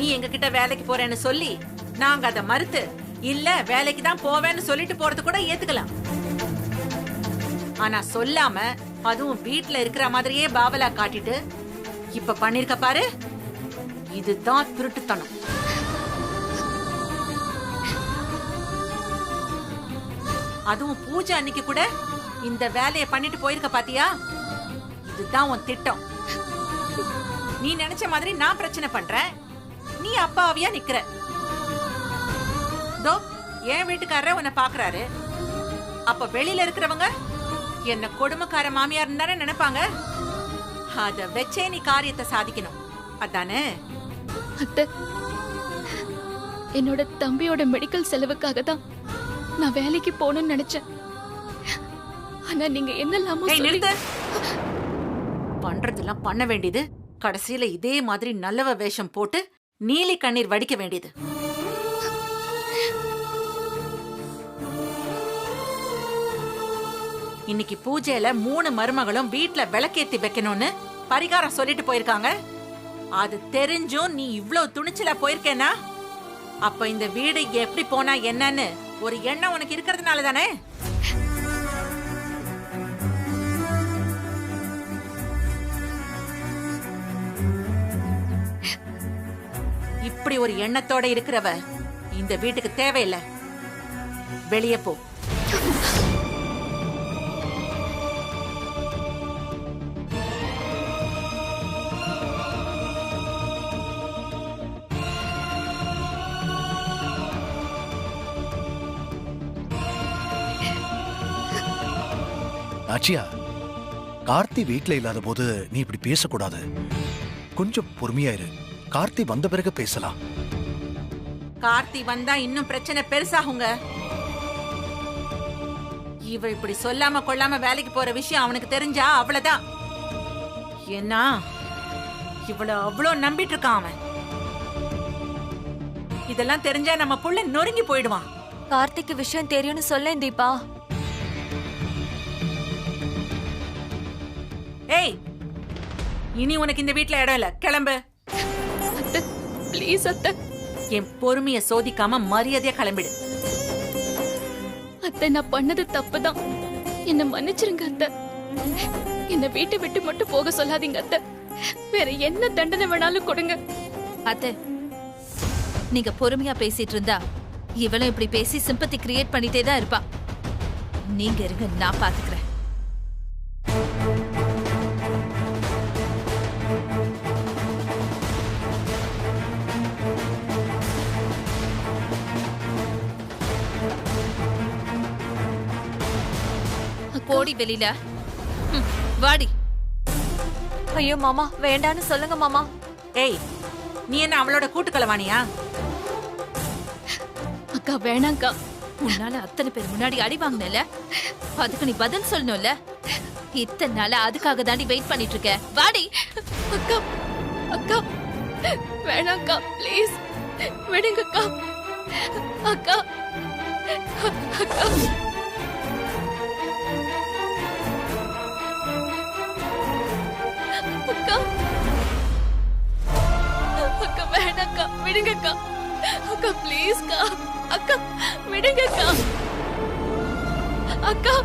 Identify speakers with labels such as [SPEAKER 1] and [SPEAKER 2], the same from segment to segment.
[SPEAKER 1] நீ எங்க கிட்ட வேலைக்கு போறேன்னு சொல்லி நாங்க அதை மறுத்து இல்ல வேலைக்கு தான் போவேன்னு சொல்லிட்டு போறது கூட ஏத்துக்கலாம். ஆனா சொல்லாம அதுவும் வீட்டுல இருக்கிற மாதிரியே பாவலா காட்டிட்டு இப்ப பண்ணிருக்க பாரு, இதுதான் திருட்டுத்தனம். அதுவும் பூஜை அன்னைக்கு கூட இந்த வேலையை பண்ணிட்டு போயிருக்க பாத்தியா? இதுதான் உன் திட்டம். நீ நினைச்ச மாதிரி நான் பிரச்சனை பண்றேன், நீ அப்பாவியா நிக்கிற. தோ என் வீட்டுக்காரர் உன்னை பாக்குறாரு, அப்ப வெளியில இருக்கிறவங்க என்ன கொடுமைக்கார மாமியார் தானே நினைப்பாங்க. அத வச்சே நீ காரியத்தை சாதிக்கணும், அதானே?
[SPEAKER 2] அத்தை, என்னோட தம்பியோட மெடிக்கல் செலவுக்காக தான் நான் வேலைக்கு போகணும்னு நினைச்சேன். ஆனா நீங்க என்னெல்லாமோ
[SPEAKER 1] நிறுத்து. பண்றதெல்லாம் பண்ண வேண்டியது, கடைசியில இதே மாதிரி நல்லவ வேஷம் போட்டு நீலி கண்ணீர் வடிக்க வேண்டியது. இன்னைக்கு பூஜையில 3 மருமகளும் வீட்டுல விளக்கேத்தி வைக்கணும்னு பரிகாரம் சொல்லிட்டு போயிருக்காங்க. அது தெரிஞ்சும் நீ இவ்ளோ துணிச்சலா போயிருக்கேனா, அப்ப இந்த வீடு எப்படி போனா என்னன்னு ஒரு எண்ணம் உனக்கு இருக்கிறதுனால தானே? இப்படி ஒரு எண்ணத்தோட இருக்கிறவ இந்த வீட்டுக்கு தேவையில்லை. வெளியே போ.
[SPEAKER 3] ஆச்சியா, கார்த்தி வீட்டுல இல்லாத போது நீ இப்படி பேசக்கூடாது. கொஞ்சம் பொறுமையாயிரு. கார்த்தி வந்த பிறகு பேசலாம்.
[SPEAKER 1] கார்த்தி வந்தா இன்னும் பிரச்சனை பெருசாகுங்க. இவ இப்படி சொல்லாம கொள்ளாம வேலைக்கு போற விஷயம் அவனுக்கு தெரிஞ்சா அவ்வளவுதான். ஏன்னா இவ்வளவு அவ்வளோ நம்பிட்டு இருக்கான் அவன். இதெல்லாம் தெரிஞ்சா நம்ம புள்ள நொறுங்கி போயிடுவான்.
[SPEAKER 4] கார்த்திக்கு விஷயம் தெரியும்னு சொல்லேன் தீபா.
[SPEAKER 1] ஏய், இனி உனக்கு இந்த வீட்டுல இடம் இல்ல, கிளம்பு.
[SPEAKER 2] அத்தை, ப்ளீஸ் அத்தை.
[SPEAKER 1] என் பொறுமைய சோதிக்காம மரியாதையா கிளம்பிடு.
[SPEAKER 2] அத்தை, நான் பண்ணது தப்புதான், என்ன மன்னிச்சிருங்க அத்தை. என்ன வீட்டை விட்டு மட்டும் போக சொல்லாதீங்க அத்தை. வேற என்ன தண்டனை வேணாலும் கொடுங்க
[SPEAKER 4] அத்தை. நீங்க பொறுமையா பேசிட்டு இருந்தா இவளும் இப்படி பேசி சிம்பத்தி கிரியேட் பண்ணிட்டே தான் இருப்பா. நீங்க இருங்க, நான் பாத்துக்கிறேன். போடி வெளியில. வாடி. ஐயோ மாமா, வேண்டான்னு சொல்லுங்க மாமா.
[SPEAKER 1] ஏய், நீ என்ன அவளோட கூட்டுக்கலவானியா?
[SPEAKER 2] அக்கா வேணாங்கா.
[SPEAKER 4] உன்னால அத்தனை பேர் முன்னாடி அடி வாங்கினல, அதுக்கு நீ பதில் சொல்லணும்ல. இத்தனை நாளா அதுக்காக தாண்டி வெயிட் பண்ணிட்டு இருக்க. வாடி.
[SPEAKER 2] அக்கா, அக்கா வேணாங்கா, ப்ளீஸ் விடுங்க அக்கா. அக்கா, அக்கா. அக்கா, அக்கா வேணாக்கா, விடுங்கக்கா. அக்கா ப்ளீஸ்க்கா. அக்கா விடுங்கக்கா. அக்கா.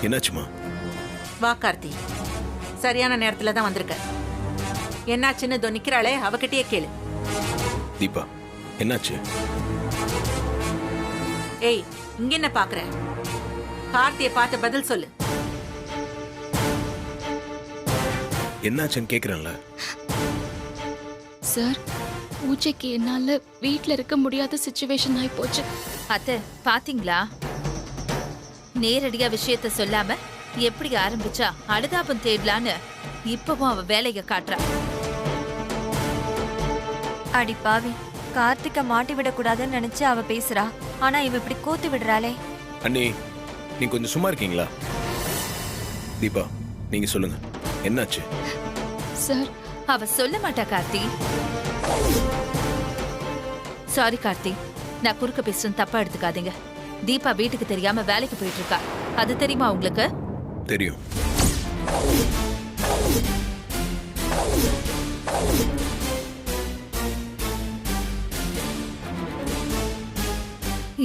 [SPEAKER 5] என்னாச்சுமா?
[SPEAKER 1] வா கார்த்தி, சரியான நேரத்துல தான் வந்திருக்க. என்னாச்சுன்னு இதோ நிக்கிறாளே, அவகிட்டயே கேளு.
[SPEAKER 5] தீபா, என்னாச்சு?
[SPEAKER 1] ஏய், இங்க என்ன பாக்குற? கார்த்தியை பார்த்து பதில் சொல்லு.
[SPEAKER 5] என்னாச்சுன்னு கேக்குறேன்ல.
[SPEAKER 2] சார், பூஜைக்கு என்னால வீட்ல இருக்க முடியாத சிச்சுவேஷன் ஆயி போச்சு.
[SPEAKER 4] அத்தை பாத்தீங்களா, நேரடியா விஷயத்த சொல்லாம எப்படி ஆரம்பிச்சா அழுதாபம் தேடலான்னு இப்பவும் அவ வேலைய காட்டுறா.
[SPEAKER 6] அடி பாவி, கார்த்திகை மாட்டி விடக்கூடாதுன்னு நினைச்சு அவ பேசுறா. ஆனா இவ இப்படி கோத்து விடுறாளே.
[SPEAKER 5] அண்ணி, நீ கொஞ்சம் சும்மா இருக்கீங்களா? தீபா, நீங்க சொல்லுங்க, என்னாச்சு?
[SPEAKER 2] சார்,
[SPEAKER 4] அவ சொல்ல மாட்டா கார்த்தி. சாரி கார்த்தி, நான் குறுக்க பேசுறேன், தப்பா எடுத்துக்காதீங்க. தீபா வீட்டுக்கு தெரியாம வேலைக்கு போயிட்டு இருக்கா. அது தெரியுமா உங்களுக்கு?
[SPEAKER 5] தெரியும்.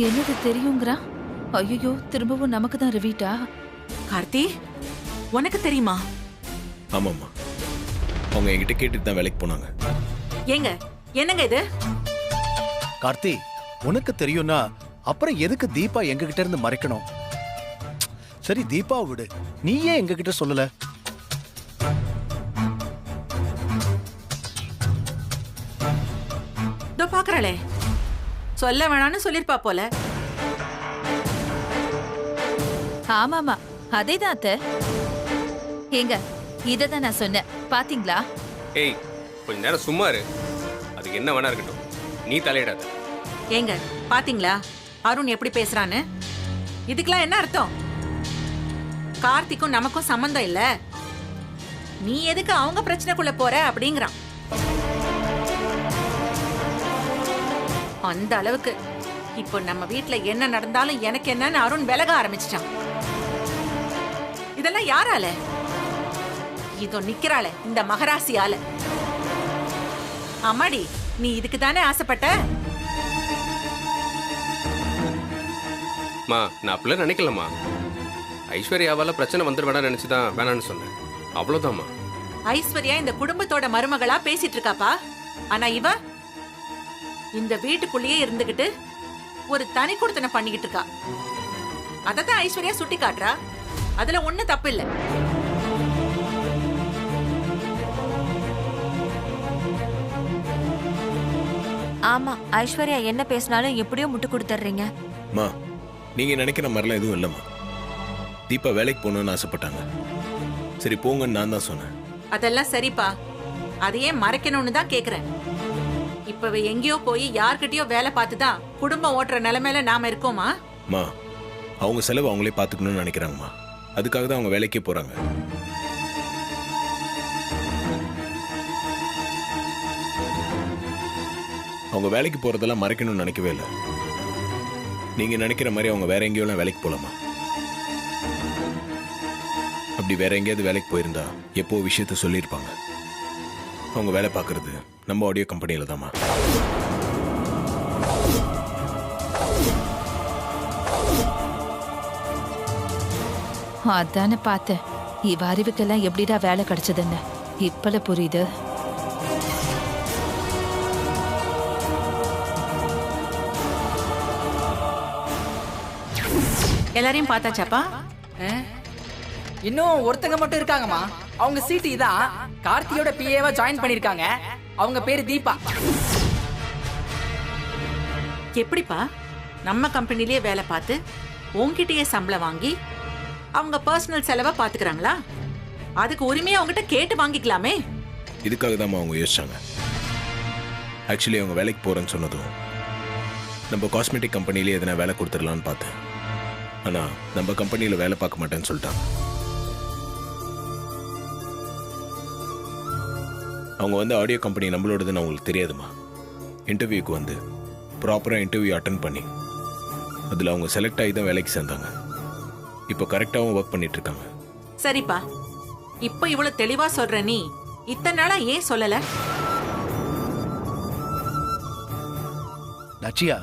[SPEAKER 4] என்னது தெரியுங்கிறா? ஐயோ, திரும்பவும் நமக்கு தான் ரிவீட்டா?
[SPEAKER 1] கார்த்தி, உனக்கு தெரியுமா?
[SPEAKER 5] ஆமாம்மா, அவங்க என்கிட்ட கேட்டுட்டு தான் வேலைக்கு போனாங்க.
[SPEAKER 1] ஏங்க, என்னங்க இது?
[SPEAKER 3] கார்த்தி, உனக்கு தெரியும்னா அப்புறம் எதுக்கு தீபா எங்க கிட்ட இருந்து மறைக்கணும்? சரி தீபா விடு, நீ ஏன் எங்க கிட்ட சொல்லல?
[SPEAKER 1] இதோ பாக்குறாளே, சொல்ல வேணான்னு சொல்லிருப்பா போல.
[SPEAKER 4] ஆமாமா, அதேதான் அத்தை. ஏங்க, இததான் நான் சொன்னேன், பாத்தீங்களா?
[SPEAKER 7] ஏய், கொஞ்ச நேரம் சும்மா இரு. அதுக்கு என்ன வேணா இருக்கட்டும், நீ தலையிடாத.
[SPEAKER 1] ஏங்க, பாத்தீங்களா அருண் எப்படி பேசுறான்னு? இதுக்கெல்லாம் என்ன அர்த்தம்? கார்த்திக்கும் நமக்கும் சம்பந்தம் இல்ல, நீ எதுக்கு அவங்க பிரச்சனைக்குள்ள போற அப்படிங்கிறான். அந்த அளவுக்கு இப்போ நம்ம வீட்ல என்ன நடந்தாலும் எனக்கு என்னன்னு அருண் விலக ஆரம்பிச்சிட்டான். இதெல்லாம் யாரால? இதோ நிக்கிறாளே இந்த மகராசியால. அம்மாடி, நீ இதுக்கு தானே ஆசைப்பட்ட?
[SPEAKER 7] மா, நான் அப்படிலாம் நினைக்கலம்மா. ஐஸ்வர்யாவால பிரச்சனை வந்துட வேணாம்னு நினைச்சுதான் வேணான்னு சொன்னேன், அவ்வளவுதாம்மா.
[SPEAKER 1] ஐஸ்வர்யா இந்த குடும்பத்தோட மருமகளா பேசிட்டு இருக்காப்பா. ஆனா இவ இந்த வீட்டுக்குள்ளேயே இருந்துகிட்டு ஒரு தனி கொடுத்தனை பண்ணிக்கிட்டு இருக்கா. அதத்தான் ஐஸ்வர்யா சுட்டி காட்டுறா. அதுல ஒண்ணு தப்பு இல்ல.
[SPEAKER 6] ஆமா, ஐஸ்வர்யா என்ன பேசினாலும் எப்படியோ முட்டு கொடுத்துறீங்க.
[SPEAKER 5] மா, நீங்க நினைக்கிற மாதிரிலாம் எதுவும் இல்லைம்மா. தீபா வேலைக்கு போகணும்னு ஆசைப்பட்டாங்க. சரி போங்கன்னு நான் தான் சொன்னேன்.
[SPEAKER 1] அதெல்லாம் சரிப்பா, அதையே மறைக்கணும்னு தான் கேக்குறேன். இப்ப எங்கேயோ போய் யார்கிட்டயோ வேலை பார்த்துதான் குடும்பம் ஓட்டுற நிலைமையில நாம இருக்கோமா?
[SPEAKER 5] மா, அவங்க செலவு அவங்களே பார்த்துக்கணும்னு நினைக்கிறாங்கம்மா. அதுக்காக தான் அவங்க வேலைக்கே போறாங்க. அவங்க வேலைக்கு போறதெல்லாம் மறைக்கணும்னு நினைக்கவே இல்லை. நீங்க நினைக்கிற மாதிரி அவங்க வேற எங்கேயோ வேலைக்கு போலாமா? அப்படி வேற எங்கேயாவது வேலைக்கு போயிருந்தா எப்போ விஷயத்த சொல்லியிருப்பாங்க. அவங்க வேலை பார்க்கறது நம்ம ஆடியோ கம்பெனியில தான்மா.
[SPEAKER 4] அதானே பார்த்தேன். இவ அறிவுக்கெல்லாம் எப்படிடா வேலை கிடைச்சதுன்னு இப்பல புரியுது.
[SPEAKER 1] எல்லாரையும் பார்த்தாச்சாப்பா?
[SPEAKER 8] இன்னும் ஒருத்தங்க மட்டும் இருக்காங்கம்மா. அவங்க சீட்டு இதான். கார்த்தியோட பிஏவா ஜாயின் பண்ணிருக்காங்க. அவங்க பேரு தீபா.
[SPEAKER 1] எப்படிப்பா நம்ம கம்பெனிலேயே வேலை பார்த்து உன்கிட்டயே சம்பளம் வாங்கி அவங்க பர்சனல் செலவை பாத்துக்கிறாங்களா? அதுக்கு உரிமையா அவங்ககிட்ட கேட்டு வாங்கிக்கலாமே.
[SPEAKER 5] இதுக்காக தான் அவங்க யோசிச்சாங்க. ஆக்சுவலி அவங்க வேலைக்கு போறேன்னு சொன்னதும் நம்ம காஸ்மெட்டிக் கம்பெனிலேயே எதனா வேலை கொடுத்துடலான்னு பார்த்தேன். ஆனா நம்ம கம்பெனியில வேலை பார்க்க மாட்டேன்னு சொல்லிட்டாங்க. அவங்க வந்து ஆடியோ கம்பெனி நம்மளோடதுன்னு அவங்களுக்கு தெரியாதுமா. இன்டர்வியூக்கு வந்து ப்ராப்பரா இன்டர்வியூ அட்டன் பண்ணி அதுல அவங்க செலக்ட் ஆகி தான் வேலைக்கு சேர்ந்தாங்க. இப்போ கரெக்டாகவும் ஒர்க் பண்ணிட்டு இருக்காங்க.
[SPEAKER 1] சரிப்பா, இப்போ இவ்வளவு தெளிவா சொல்ற நீ இத்தனை நாளா ஏன் சொல்லல?
[SPEAKER 3] நச்சியா,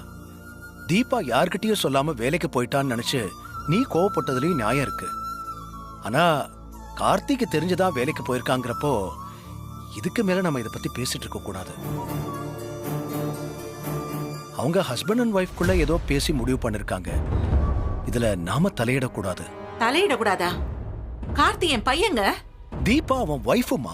[SPEAKER 3] தீபா யார்கிட்டயும் சொல்லாம வேலைக்கு போயிட்டான்னு நினைச்சு நீ கோவப்பட்டதுலயும் நியாயம் இருக்கு. ஆனா கார்த்திக்கு தெரிஞ்சுதான் வேலைக்கு போயிருக்காங்கிறப்போ இதுக்கு மேல நம்ம இதை பத்தி பேசிட்டு இருக்க கூடாது. அவங்க ஹஸ்பண்ட் அண்ட் ஒய்ஃப்குள்ள ஏதோ பேசி முடிவு பண்ணிருக்காங்க. இதுல நாம தலையிடக்கூடாது.
[SPEAKER 1] தலையிடக்கூடாதா? கார்த்தி என் பையங்க.
[SPEAKER 3] தீபா அவன் ஒய்ஃபுமா.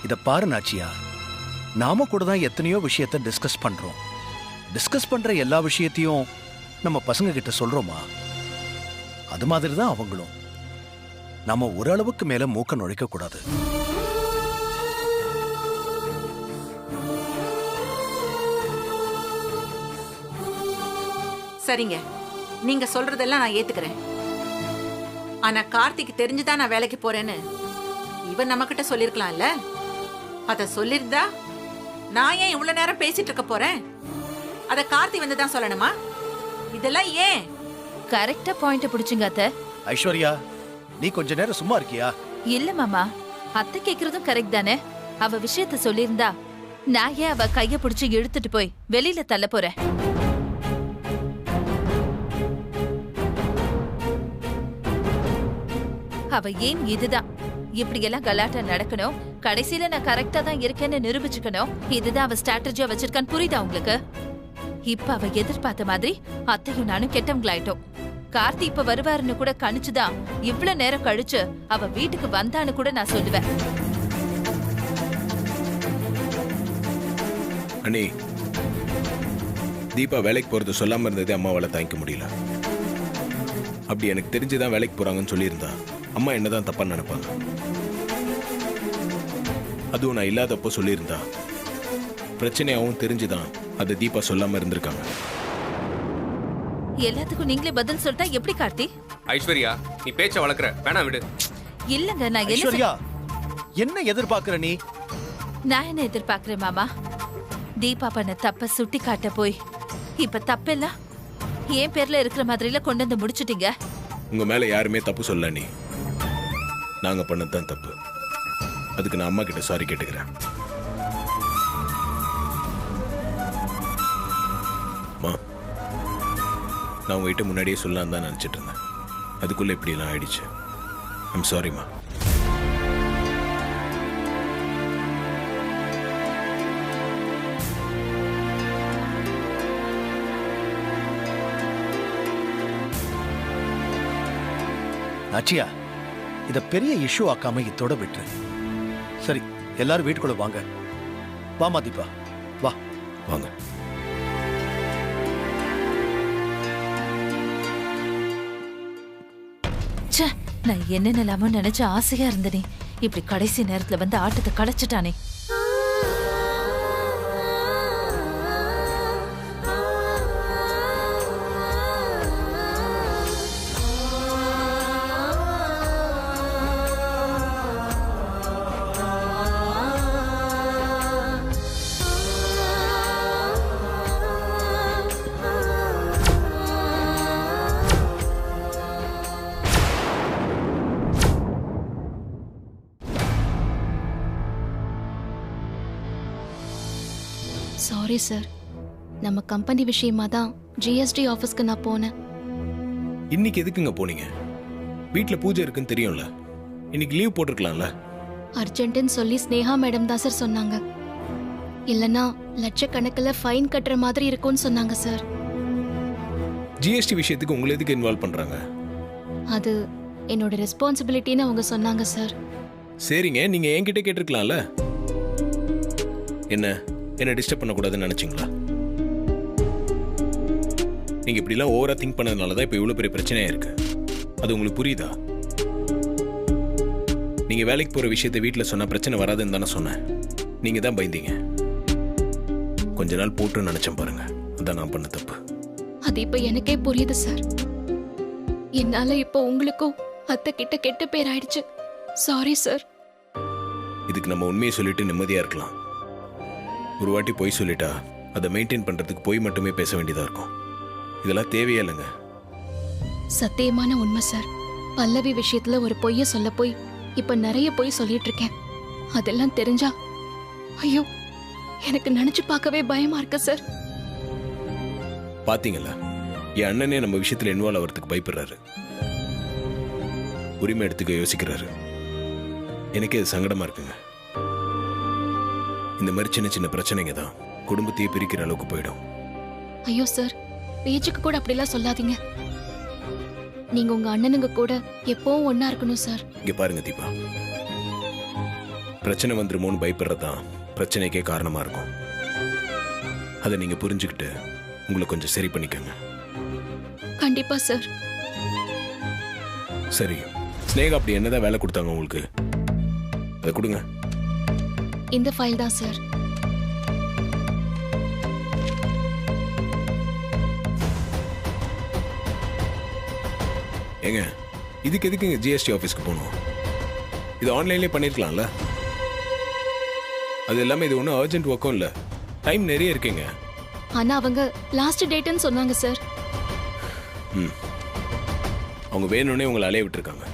[SPEAKER 3] இத பாரு நாச்சியா, நாம கூட தான் எத்தனையோ விஷயத்தை டிஸ்கஸ் பண்றோம். டிஸ்கஸ் பண்ற எல்லா விஷயத்தையும் நம்ம பசங்க கிட்ட சொல்றோமா? அது மாதிரி தான் அவங்களும். நாம ஓரளவுக்கு மேல மூக்க நுழைக்க கூடாது.
[SPEAKER 1] சரிங்க, நீங்க சொல்றதெல்லாம் நான் ஏத்துக்கிறேன். ஆனா கார்த்திக் தெரிஞ்சுதான் நான் வேலைக்கு போறேன்னு இவன் நம்ம கிட்ட சொல்லிருக்கலாம்ல. அத சொல்லிருந்தா நான் ஏன் இவ்வளவு நேரம் பேசிட்டு இருக்க போறேன்? அத கார்த்தி வந்து தான் சொல்லணுமா? இதெல்லாம் ஏன்?
[SPEAKER 4] கரெக்டா பாயிண்ட் பிடிச்சுங்க அத்தை.
[SPEAKER 3] ஐஸ்வர்யா, நீ கொஞ்ச நேரம் சும்மா இருக்கியா?
[SPEAKER 4] இல்ல மாமா, அத்தை கேக்குறதும் கரெக்ட் தானே. அவ விஷயத்த சொல்லியிருந்தா நான் ஏன் அவ கைய பிடிச்சு இழுத்துட்டு போய் வெளியில தள்ள போறேன்? அவ ஏன் இதுதான் இப்படி எல்லாம் கலாட்டா நடக்கணும், கடைசியில நான் கரெக்டா தான் இருக்கேன்னு நிரூபிச்சுக்கணும், இதுதான் அவ ஸ்ட்ராட்டஜியா வச்சிருக்கான்னு புரியுதா உங்களுக்கு? இப்ப அவ எதிர்பார்த்த மாதிரி அத்தையும் நானும் கெட்டவங்களாயிட்டோம். கார்த்தி இப்ப வருவாருன்னு கூட கணிச்சுதான் இவ்வளவு நேரம் கழிச்சு அவ வீட்டுக்கு வந்தான்னு கூட நான் சொல்லுவேன்.
[SPEAKER 5] அண்ணி, தீபா வேலைக்கு போறது சொல்லாம இருந்ததே அம்மாவால தாங்கிக்க முடியல. அப்படி எனக்கு தெரிஞ்சுதான் வேலைக்கு போறாங்கன்னு சொல்லியிருந்தா அம்மா என்னதான் தப்பா நினைப்பாங்க. அதுவும் நான் இல்லாதப்போ சொல்லியிருந்தா பிரச்சனையாவும் தெரிஞ்சுதான் அதை தீபா சொல்லாம இருந்திருக்காங்க.
[SPEAKER 4] எல்லாத்துக்கும் நீங்களே பதில் சொல்லிட்டா எப்படி கார்த்தி?
[SPEAKER 7] ஐஸ்வர்யா, நீ பேச்ச வளர்க்குற, வேணா விடு.
[SPEAKER 4] இல்லங்க, நான்
[SPEAKER 3] ஐஸ்வர்யா, என்ன எதிர்பார்க்கிற நீ?
[SPEAKER 4] நான் என்ன எதிர்பார்க்கிறேன் மாமா? தீபா பண்ண தப்ப சுட்டி காட்ட போய் இப்ப தப்பெல்லாம் என் பேர்ல இருக்கிற மாதிரில கொண்டு வந்து முடிச்சிட்டீங்க.
[SPEAKER 5] உங்க மேல யாருமே தப்பு சொல்ல, நீ நாங்க பண்ணதுதான் தப்பு. அதுக்கு நான் அம்மா கிட்ட சாரி கேட்டுக்கிறேன். அம்மா, நான் உங்ககிட்ட முன்னாடியே சொல்லலாம் தான் நினைச்சிட்டு இருந்தேன். அதுக்குள்ள இப்படி எல்லாம் ஆயிடுச்சு. ஐம் சாரிம்மா.
[SPEAKER 3] நாச்சியா, இத பெரிய இஷ்யூ ஆக்காம இதோட விட்டு. சரி, எல்லாரும் வீட்டுக்குள்ள வாங்க. வாமா தீபா, வா.
[SPEAKER 5] வாங்க.
[SPEAKER 4] நான் என்னென்னலாமோ நினைச்சு ஆசையா இருந்தனே, இப்படி கடைசி நேரத்துல வந்து ஆட்டத்தை களைச்சிட்டானே.
[SPEAKER 2] சாரி சார், நம்ம கம்பெனி விஷயமா தான் ஜிஎஸ்டி ஆபீஸ்க்கு நான் போனேன்.
[SPEAKER 5] இன்னைக்கு எதுக்குங்க போனீங்க? வீட்டுல பூஜை இருக்குன்னு தெரியும்ல, இன்னைக்கு லீவ் போட்டிருக்கலாம்ல.
[SPEAKER 2] அர்ஜென்ட்னு சொல்லி ஸ்னேகா மேடம் தான் சார் சொன்னாங்க. இல்லனா லட்சக்கணக்கில் ஃபைன் கட்டுற மாதிரி இருக்கும்னு சொன்னாங்க சார்.
[SPEAKER 5] ஜிஎஸ்டி விஷயத்துக்கு உங்களை எதுக்கு இன்வால்வ் பண்றாங்க?
[SPEAKER 2] அது என்னோட ரெஸ்பான்சிபிலிட்டின்னு அவங்க சொன்னாங்க சார்.
[SPEAKER 5] சரிங்க, நீங்க என்கிட்ட கேட்டிருக்கலாம்ல. என்ன டிஸ்டர்ப் பண்ணக்கூடாதுன்னு நினைச்சீங்களா? நீங்க இப்படிலாம் ஓவரா திங்க் பண்ணதுனால தான் இப்போ இவ்வளவு பெரிய பிரச்சனையா இருக்கு. அது உங்களுக்கு புரியுதா? நீங்க வேலைக்கு போற விஷயத்தை வீட்டில் சொன்னா பிரச்சனை வராதுன்னு தானே சொன்னேன். நீங்க தான் பயந்தீங்க. கொஞ்ச நாள் போட்டுன்னு நினைச்சேன் பாருங்க, அதான் நான் பண்ண தப்பு.
[SPEAKER 2] அது இப்ப எனக்கே புரியுது சார். என்னால இப்போ உங்களுக்கும் அத்தை கிட்ட கெட்ட பேர் ஆயிடுச்சு. Sorry sir.
[SPEAKER 5] இதுக்கு நம்ம உண்மையை சொல்லிட்டு நிம்மதியா இருக்கலாம். ஒரு வாட்டி பொய் சொல்லிட்டா அதை மெயின்டைன் பண்றதுக்கு பொய் மட்டுமே பேச வேண்டியதா இருக்கும். இதெல்லாம் தேவையே இல்லைங்க.
[SPEAKER 2] சத்தியமான உண்மை சார். பல்லவி விஷயத்துல ஒரு பொய்ய சொல்ல போய் இப்ப நிறைய பொய் சொல்லிட்டு இருக்கேன். அதெல்லாம் தெரிஞ்சா ஐயோ, எனக்கு நினைச்சு பார்க்கவே பயமா இருக்கு சார்.
[SPEAKER 5] பாத்தீங்களா, என் அண்ணனே நம்ம விஷயத்துல இன்வால்வ் ஆகிறதுக்கு பயப்படுறாரு. உரிமை எடுத்துக்க யோசிக்கிறாரு. எனக்கே அது சங்கடமா இருக்குங்க. இந்த மாதிரி சின்ன சின்ன பிரச்சனைங்க தான் குடும்பத்தையே பிரிக்கிற அளவுக்கு போயிடும்.
[SPEAKER 2] ஐயோ சார், பேச்சுக்கு கூட அப்படிலாம் சொல்லாதீங்க. நீங்க உங்க அண்ணனுங்க கூட எப்பவும் ஒண்ணா இருக்கணும் சார்.
[SPEAKER 5] இங்க பாருங்க தீபா, பிரச்சனை வந்துருமோன்னு பயப்படுறதுதான் பிரச்சனைக்கே காரணமா இருக்கும். அதை நீங்க புரிஞ்சுக்கிட்டு உங்களை கொஞ்சம் சரி பண்ணிக்கங்க.
[SPEAKER 2] கண்டிப்பா சார்.
[SPEAKER 5] சரி, ஸ்னேகா அப்படி என்னதான் வேலை கொடுத்தாங்க உங்களுக்கு? அதை கொடுங்க.
[SPEAKER 2] இந்த ஃபைல் தான் சார்.
[SPEAKER 5] ஏங்க, இதுக்கு எதுக்குங்க ஜிஎஸ்டி ஆஃபீஸ்க்கு போகணும்? இது ஆன்லைன்லேயே பண்ணியிருக்கலாம்ல. அது எல்லாமே இது ஒன்றும் அர்ஜென்ட் ஒர்க்கும் இல்லை, டைம் நிறைய இருக்குங்க.
[SPEAKER 2] ஆனா அவங்க லாஸ்ட் டேட்னு சொன்னாங்க சார்.
[SPEAKER 5] அவங்க வேணும்னே உங்களை அலைய விட்டுருக்காங்க.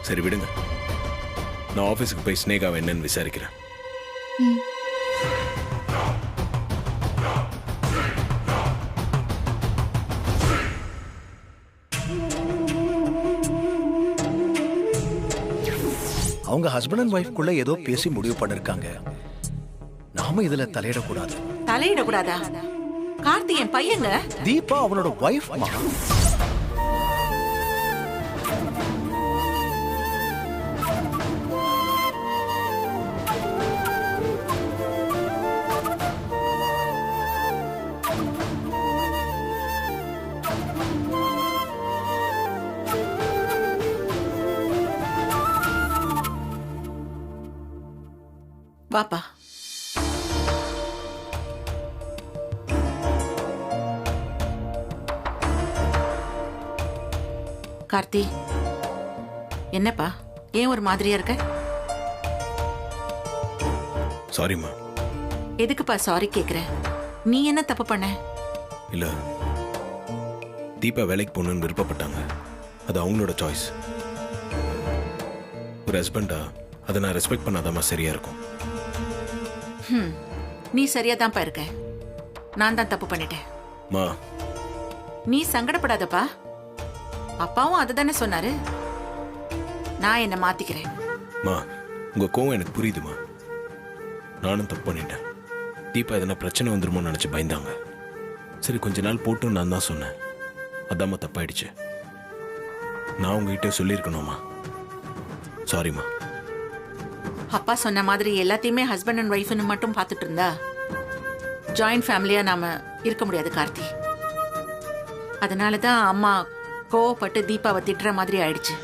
[SPEAKER 5] சரி விடுங்க, நான் ஆஃபீஸுக்கு போய் ஸ்னேகாவை என்னன்னு விசாரிக்கிறேன்.
[SPEAKER 2] ம்.
[SPEAKER 3] அவங்க ஹஸ்பண்ட் அண்ட் ஒய்ஃப்குள்ள ஏதோ பேசி முடிவு பண்ணிருக்காங்க. நாம இதுல தலையிடக்கூடாது.
[SPEAKER 1] தலையிடக்கூடாதா? கார்த்தி என் பையங்க.
[SPEAKER 3] தீபா அவனோட ஒய்ஃப்.
[SPEAKER 1] வாப்பா. கார்த்தி, என்னப்பா ஏன் ஒரு மாதிரியா இருக்க?
[SPEAKER 5] சாரிம்மா.
[SPEAKER 1] எதுக்குப்பா சாரி கேக்குற? நீ என்ன தப்பு பண்ண?
[SPEAKER 5] இல்ல, தீபா வேலைக்கு போகணும்னு விருப்பப்பட்டாங்க. அது அவங்களோட சாய்ஸ். ஒரு ஹஸ்பண்டா அதை நான் ரெஸ்பெக்ட் பண்ணாதாம்மா சரியா இருக்கும்.
[SPEAKER 1] நீ சரியா தான்ப்பா இருக்க. நான் தான் தப்பு பண்ணிட்டேன்.
[SPEAKER 5] மா,
[SPEAKER 1] நீ சங்கடப்படாதப்பா. அப்பாவும் அதுதானே சொன்னாரு. நான் என்ன மாத்திக்கிறேன்.
[SPEAKER 5] மா, உங்க கோவம் எனக்கு புரியுதுமா. நானும் தப்பு பண்ணிட்டேன். தீபா எதனா பிரச்சனை வந்துருமோன்னு நினைச்சு பயந்தாங்க. சரி, கொஞ்ச நாள் போட்டும் நான் தான் சொன்னேன். அதாம்மா தப்பாயிடுச்சு. நான் உங்ககிட்ட சொல்லியிருக்கணுமா? சாரிம்மா.
[SPEAKER 1] அப்பா சொன்ன மாதிரி எல்லாத்தையுமே ஹஸ்பண்ட் அண்ட் ஒய்ஃப்னு மட்டும் பார்த்துட்டு இருந்தா ஜாயிண்ட் ஃபேமிலியா நாம இருக்க முடியாது கார்த்தி. அதனால தான் அம்மா கோவப்பட்டு தீபாவை திட்டுற மாதிரி ஆயிடுச்சு.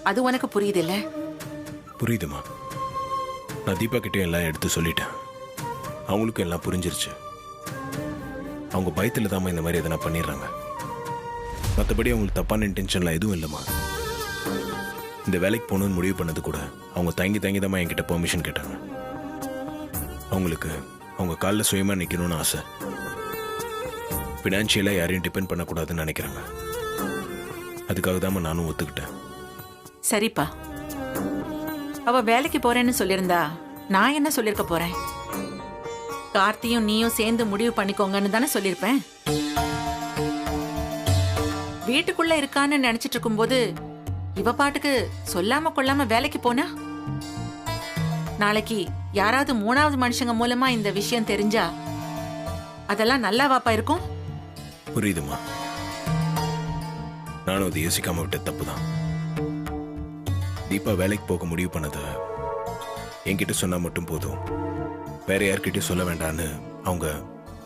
[SPEAKER 1] அது உனக்கு புரியுது இல்ல?
[SPEAKER 5] புரியுதுமா. நான் தீபா கிட்டே எல்லாம் எடுத்து சொல்லிட்டேன். அவங்களுக்கும் எல்லாம் புரிஞ்சிருச்சு. அவங்க பயத்துல தாம்மா இந்த மாதிரி எதனா பண்ணிடுறாங்க. மற்றபடி அவங்களுக்கு தப்பான இன்டென்ஷன்லாம் எதுவும் இல்லைம்மா. இந்த வேலைக்கு போகணும்னு முடிவு பண்ணது கூட அவங்க தங்கி தான் என்கிட்ட பெர்மிஷன் கேட்டாங்க. அவங்களுக்கு அவங்க காலில் சுயமா நிற்கணும்னு ஆசை. ஃபினான்ஷியலாக யாரையும் டிபெண்ட் பண்ணக்கூடாதுன்னு நினைக்கிறாங்க. அதுக்காக தான் நானும் ஒத்துக்கிட்டேன்.
[SPEAKER 1] சரிப்பா, அவ வேலைக்கு போறேன்னு சொல்லியிருந்தா நான் என்ன சொல்லிருக்க போறேன்? கார்த்தியும் நீயும் சேர்ந்து முடிவு பண்ணிக்கோங்கன்னு தானே சொல்லியிருப்பேன். வீட்டுக்குள்ள இருக்கான்னு நினைச்சிட்டு இருக்கும்போது இவ பாட்டுக்கு சொல்லாம கொள்ளாம வேலைக்கு போனா நாளைக்கு யாராவது மூணாவது மனுஷங்க மூலமா இந்த விஷயம் தெரிஞ்சா அதெல்லாம் நல்லா வாப்பா இருக்கும்.
[SPEAKER 5] புரியுதுமா. நானும் அதை யோசிக்காம விட்ட தப்புதான். தீபா வேலைக்கு போக முடிவு பண்ணத என்கிட்ட சொன்னா மட்டும் போதும், வேற யார்கிட்டயும் சொல்ல வேண்டான்னு அவங்க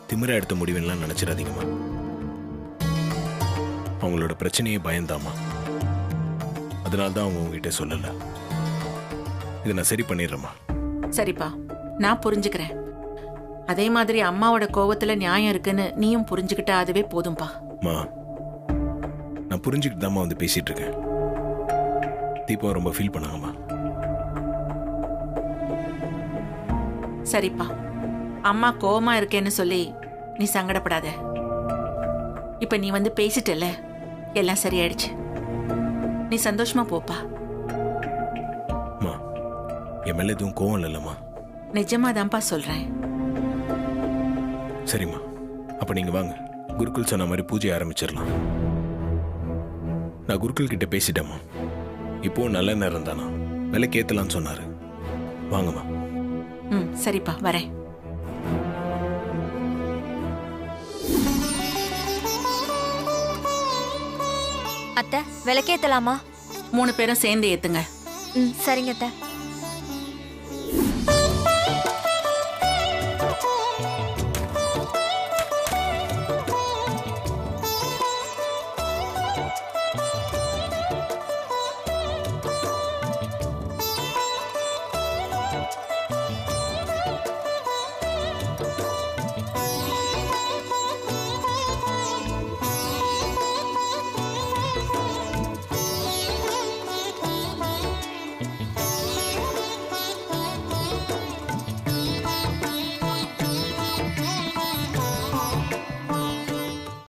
[SPEAKER 5] திமிரா எடுத்த முடிவுலாம் நினைச்சிடாதீங்கம்மா. அவங்களோட பிரச்சனையே பயந்தாமா. அதனால்தான் அவங்க உங்ககிட்ட சொல்லல. இதை நான் சரி பண்ணிடுறேம்மா.
[SPEAKER 1] சரிப்பா, நான் புரிஞ்சுக்கிறேன். அதே மாதிரி அம்மாவோட கோவத்துல நியாயம் இருக்குன்னு நீயும் புரிஞ்சுக்கிட்டா அதுவே போதும்பா.
[SPEAKER 5] மா, நான் புரிஞ்சுக்கிட்டு தாம்மா வந்து பேசிட்டு இருக்கேன். தீபா ரொம்ப ஃபீல் பண்ணாங்கம்மா.
[SPEAKER 1] சரிப்பா, அம்மா கோவமா இருக்கேன்னு சொல்லி நீ சங்கடப்படாத. இப்ப நீ வந்து பேசிட்டல, எல்லாம் சரியாயிடுச்சு. நீ சந்தோஷமா போப்பா.
[SPEAKER 5] மா, என் மேல எதுவும் கோவம் இல்லைல்லம்மா.
[SPEAKER 1] நிஜமா தான்ப்பா சொல்றேன்.
[SPEAKER 5] சரிம்மா, அப்ப நீங்க வாங்க, குருக்குள் சொன்ன மாதிரி பூஜை ஆரம்பிச்சிடலாம். நான் குருக்குள் கிட்ட பேசிட்டேம்மா. இப்போ நல்ல நேரம் தானா, விலைக்கு ஏத்தலாம்னு சொன்னாரு. வாங்கம்மா.
[SPEAKER 1] ம் சரிப்பா வரேன்.
[SPEAKER 6] அத்தை விளக்கேத்தலாமா?
[SPEAKER 1] 3 பேரும் சேர்ந்து ஏத்துங்க.
[SPEAKER 6] சரிங்க அத்தை.